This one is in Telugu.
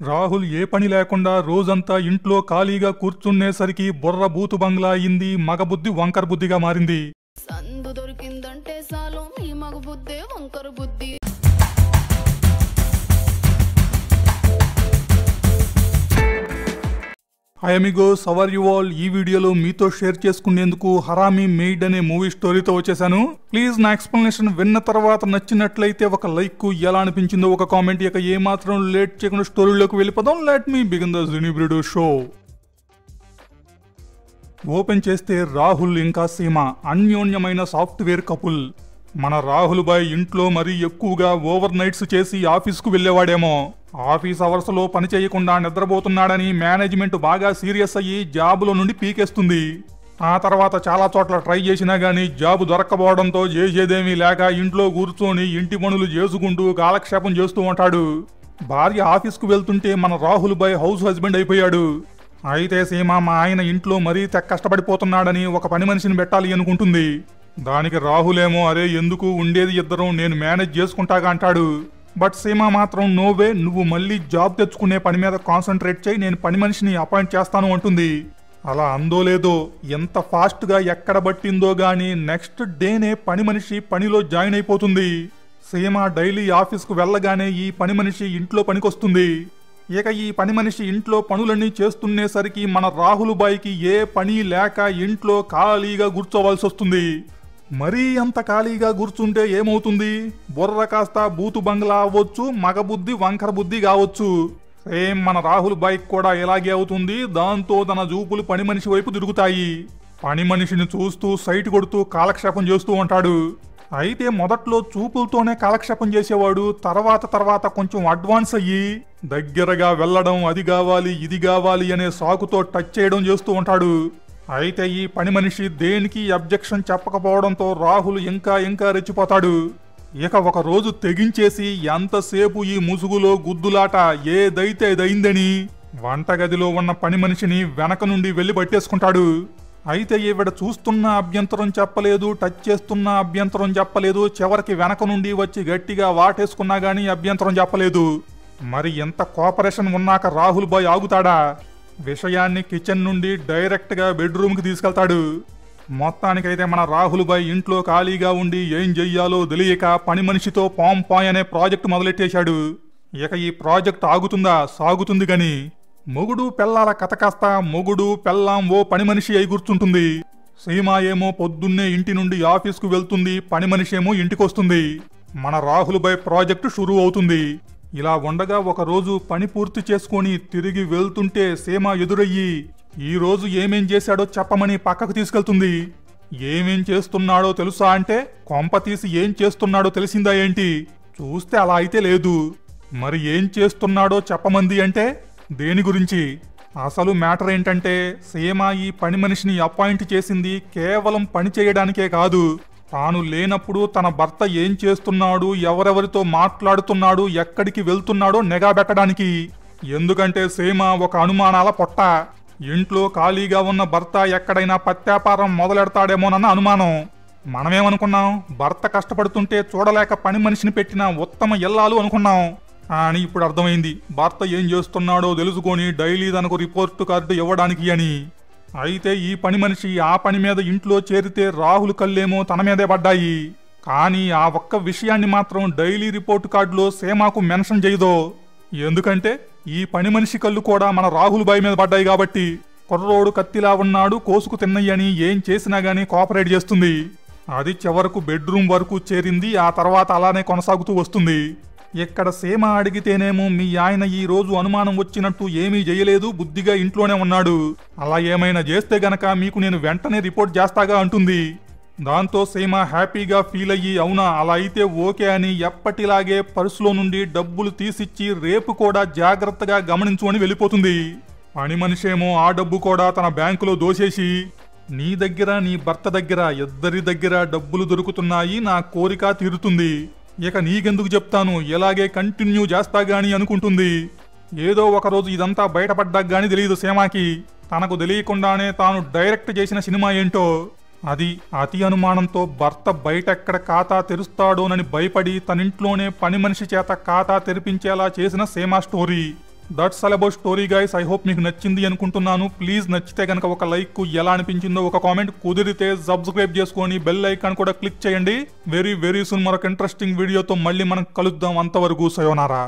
రాహుల్ ఏ పని లేకుండా రోజంతా ఇంట్లో ఖాళీగా కూర్చునేసరికి బుర్ర బూతు బంగ్లా అయింది, మగబుద్ధి వంకర బుద్ధిగా మారింది. సందు దొరికిందంటే సాలు మీ మగబుద్ధే వంకర బుద్ధి. Hi amigos, how are you all? ఈ వీడియోలో మీతో షేర్ చేసుకునేందుకు హరామీ మెయిడ్ అనే మూవీ స్టోరీతో వచ్చేసాను. ప్లీజ్ నా ఎక్స్ప్లెనేషన్ విన్న తర్వాత నచ్చినట్లయితే ఒక లైక్, ఎలా అనిపించిందో ఒక కామెంట్. ఇక ఏమాత్రం లేట్ చేయకుండా స్టోరీలోకి వెళ్ళిపోదాం. లెట్ మీ బిగిన్ ద జినిబ్రిడో షో. ఓపెన్ చేస్తే రాహుల్ ఇంకా సీమ అన్యోన్యమైన సాఫ్ట్వేర్ కపుల్. మన రాహుల్ బాయ్ ఇంట్లో మరీ ఎక్కువగా ఓవర్ నైట్స్ చేసి ఆఫీస్కు వెళ్లేవాడేమో. ఆఫీస్ అవర్స్ లో పని చేయకుండా నిద్రపోతున్నాడని మేనేజ్మెంట్ బాగా సీరియస్ అయ్యి జాబులో నుండి పీకేస్తుంది. ఆ తర్వాత చాలా చోట్ల ట్రై చేసినా గానీ జాబు దొరక్కపోవడంతో చేసేదేమీ లేక ఇంట్లో కూర్చొని ఇంటి పనులు చేసుకుంటూ కాలక్షేపం చేస్తూ ఉంటాడు. భార్య ఆఫీస్కు వెళ్తుంటే మన రాహుల్ బాయ్ హౌస్ హస్బెండ్ అయిపోయాడు. అయితే సీమ మా ఆయన ఇంట్లో మరీ కష్టపడిపోతున్నాడని ఒక పని మనిషిని పెట్టాలి అనుకుంటుంది. దానికి రాహుల్ ఏమో అరే ఎందుకు, ఉండేది ఇద్దరం, నేను మేనేజ్ చేసుకుంటాగా అంటాడు. బట్ సీమ మాత్రం నోవే, నువ్వు మళ్ళీ జాబ్ తెచ్చుకునే పని మీద కాన్సన్ట్రేట్ చేయి, నేను పని మనిషిని అపాయింట్ చేస్తాను అంటుంది. అలా అందో లేదో ఎంత ఫాస్ట్గా ఎక్కడ బట్టిందో గానీ నెక్స్ట్ డేనే పని మనిషి పనిలో జాయిన్ అయిపోతుంది. సీమ డైలీ ఆఫీస్కు వెళ్ళగానే ఈ పని మనిషి ఇంట్లో పనికొస్తుంది. ఇక ఈ పని మనిషి ఇంట్లో పనులన్నీ చేస్తున్నేసరికి మన రాహుల్ బాయ్కి ఏ పని లేక ఇంట్లో ఖాళీగా కూర్చోవాల్సి వస్తుంది. మరీ అంత ఖాళీగా కూర్చుంటే ఏమవుతుంది? బుర్ర కాస్త బూతు బంగ్లా అవ్వచ్చు, మగబుద్ధి వంకర బుద్ధి కావచ్చు. సేమ్ మన రాహుల్ బాయ్కి కూడా ఇలాగే అవుతుంది. దాంతో తన చూపులు పని మనిషి వైపు తిరుగుతాయి. పని మనిషిని చూస్తూ సైట్ కొడుతూ కాలక్షేపం చేస్తూ ఉంటాడు. అయితే మొదట్లో చూపులతోనే కాలక్షేపం చేసేవాడు. తర్వాత కొంచెం అడ్వాన్స్ అయ్యి దగ్గరగా వెళ్ళడం, అది కావాలి ఇది కావాలి అనే సాకుతో టచ్ చేయడం చేస్తూ ఉంటాడు. అయితే ఈ పని మనిషి దేనికి అబ్జెక్షన్ చెప్పకపోవడంతో రాహుల్ ఇంకా రెచ్చిపోతాడు. ఇక ఒక రోజు తెగించేసి ఎంతసేపు ఈ ముసుగులో గుద్దులాట, ఏదైతే అదైందని వంటగదిలో ఉన్న పని మనిషిని వెనక నుండి వెళ్లి పట్టేసుకుంటాడు. అయితే ఈవిడ చూస్తున్న అభ్యంతరం చెప్పలేదు, టచ్ చేస్తున్న అభ్యంతరం చెప్పలేదు, చివరికి వెనక నుండి వచ్చి గట్టిగా వాటేసుకున్నా గానీ అభ్యంతరం చెప్పలేదు. మరి ఎంత కోఆపరేషన్ ఉన్నాక రాహుల్ బాయ్ ఆగుతాడా? విషయాన్ని కిచెన్ నుండి డైరెక్ట్ గా బెడ్రూమ్ కి తీసుకెళ్తాడు. మొత్తానికైతే మన రాహుల్ బాయ్ ఇంట్లో ఖాళీగా ఉండి ఏం చెయ్యాలో తెలియక పని మనిషితో పాంపాయ్ అనే ప్రాజెక్ట్ మొదలెట్టేశాడు. ఇక ఈ ప్రాజెక్ట్ ఆగుతుందా? సాగుతుంది గని మొగుడు పెళ్ళాల కథ కాస్త మొగుడు పెళ్ళాం ఓ పని మనిషి అయి కూర్చుంటుంది. సీమ ఏమో పొద్దున్నే ఇంటి నుండి ఆఫీస్కు వెళ్తుంది, పని మనిషి ఏమో ఇంటికొస్తుంది. మన రాహుల్ బాయ్ ప్రాజెక్టు షురూ అవుతుంది. ఇలా ఉండగా ఒక రోజు పని పూర్తి చేసుకొని తిరిగి వెళ్తుంటే సీమ ఎదురయ్యి ఈ రోజు ఏమేం చేశాడో చెప్పమని పక్కకు తీసుకెళ్తుంది. ఏమేం చేస్తున్నాడో తెలుసా అంటే కొంప తీసి ఏం చేస్తున్నాడో తెలిసిందా ఏంటి? చూస్తే అలా అయితే లేదు. మరి ఏం చేస్తున్నాడో చెప్పమంది అంటే దేని గురించి? అసలు మ్యాటర్ ఏంటంటే సీమ ఈ పని మనిషిని అపాయింట్ చేసింది కేవలం పని చేయడానికే కాదు, తాను లేనప్పుడు తన భర్త ఏం చేస్తున్నాడు, ఎవరెవరితో మాట్లాడుతున్నాడు, ఎక్కడికి వెళ్తున్నాడో నిఘా పెట్టడానికి. ఎందుకంటే సీమ ఒక అనుమానాల పొట్ట. ఇంట్లో ఖాళీగా ఉన్న భర్త ఎక్కడైనా పత్యాపారం మొదలెడతాడేమోనన్న అనుమానం. మనమేమనుకున్నాం? భర్త కష్టపడుతుంటే చూడలేక పని మనిషిని పెట్టిన ఉత్తమ ఇల్లాలు అనుకున్నాం. అని ఇప్పుడు అర్థమైంది, భర్త ఏం చేస్తున్నాడో తెలుసుకొని డైలీ తనకు రిపోర్టు కార్డు ఇవ్వడానికి అని. అయితే ఈ పని మనిషి ఆ పని మీద ఇంట్లో చేరితే రాహుల్ కళ్ళేమో తన మీదే పడ్డాయి. కానీ ఆ ఒక్క విషయాన్ని మాత్రం డైలీ రిపోర్టు కార్డులో సీమాకు మెన్షన్ చేయదో. ఎందుకంటే ఈ పని మనిషి కళ్ళు కూడా మన రాహుల్ బాయ్ మీద పడ్డాయి కాబట్టి. కుర్రోడు కత్తిలా ఉన్నాడు, కోసుకు తిన్నయ్యని ఏం చేసినా గానీ కోఆపరేట్ చేస్తుంది. అది చివరకు బెడ్రూమ్ వరకు చేరింది. ఆ తర్వాత అలానే కొనసాగుతూ వస్తుంది. ఇక్కడ సీమ అడిగితేనేమో మీ ఆయన ఈ రోజు అనుమానం వచ్చినట్టు ఏమీ చేయలేదు, బుద్ధిగా ఇంట్లోనే ఉన్నాడు, అలా ఏమైనా చేస్తే గనక మీకు నేను వెంటనే రిపోర్ట్ చేస్తాగా అంటుంది. దాంతో సీమ హ్యాపీగా ఫీల్ అయ్యి అవునా అలా అయితే ఓకే అని ఎప్పటిలాగే పర్సులో నుండి డబ్బులు తీసిచ్చి రేపు కూడా జాగ్రత్తగా గమనించు అని వెళ్ళిపోతుంది. పని మనిషేమో ఆ డబ్బు కూడా తన బ్యాంకులో దోసేసి నీ దగ్గర నీ భర్త దగ్గర ఇద్దరి దగ్గర డబ్బులు దొరుకుతున్నాయి, నా కోరిక తీరుతుంది, ఇక నీకెందుకు చెప్తాను, ఎలాగే కంటిన్యూ చేస్తాగాని అనుకుంటుంది. ఏదో ఒకరోజు ఇదంతా బయటపడ్డాక గాని తెలియదు సీమాకి. తనకు తెలియకుండానే తాను డైరెక్ట్ చేసిన సినిమా ఏంటో. అది అతి అనుమానంతో భర్త బయటెక్కడ ఖాతా తెరుస్తాడోనని భయపడి తనింట్లోనే పని మనిషి చేత ఖాతా తెరిపించేలా చేసిన Seema story. That's all about story guys. I hope మీకు నచ్చింది అనుకుంటున్నాను. ప్లీజ్ నచ్చితే కనుక ఒక లైక్, ఎలా అనిపించిందో ఒక కామెంట్, కుదిరితే సబ్స్క్రైబ్ చేసుకొని బెల్ ఐకాన్ కూడా క్లిక్ చేయండి. వెరీ వెరీ సూన్ మరొక ఇంట్రెస్టింగ్ వీడియోతో మళ్ళీ మనం కలుద్దాం. అంతవరకు సయోనారా.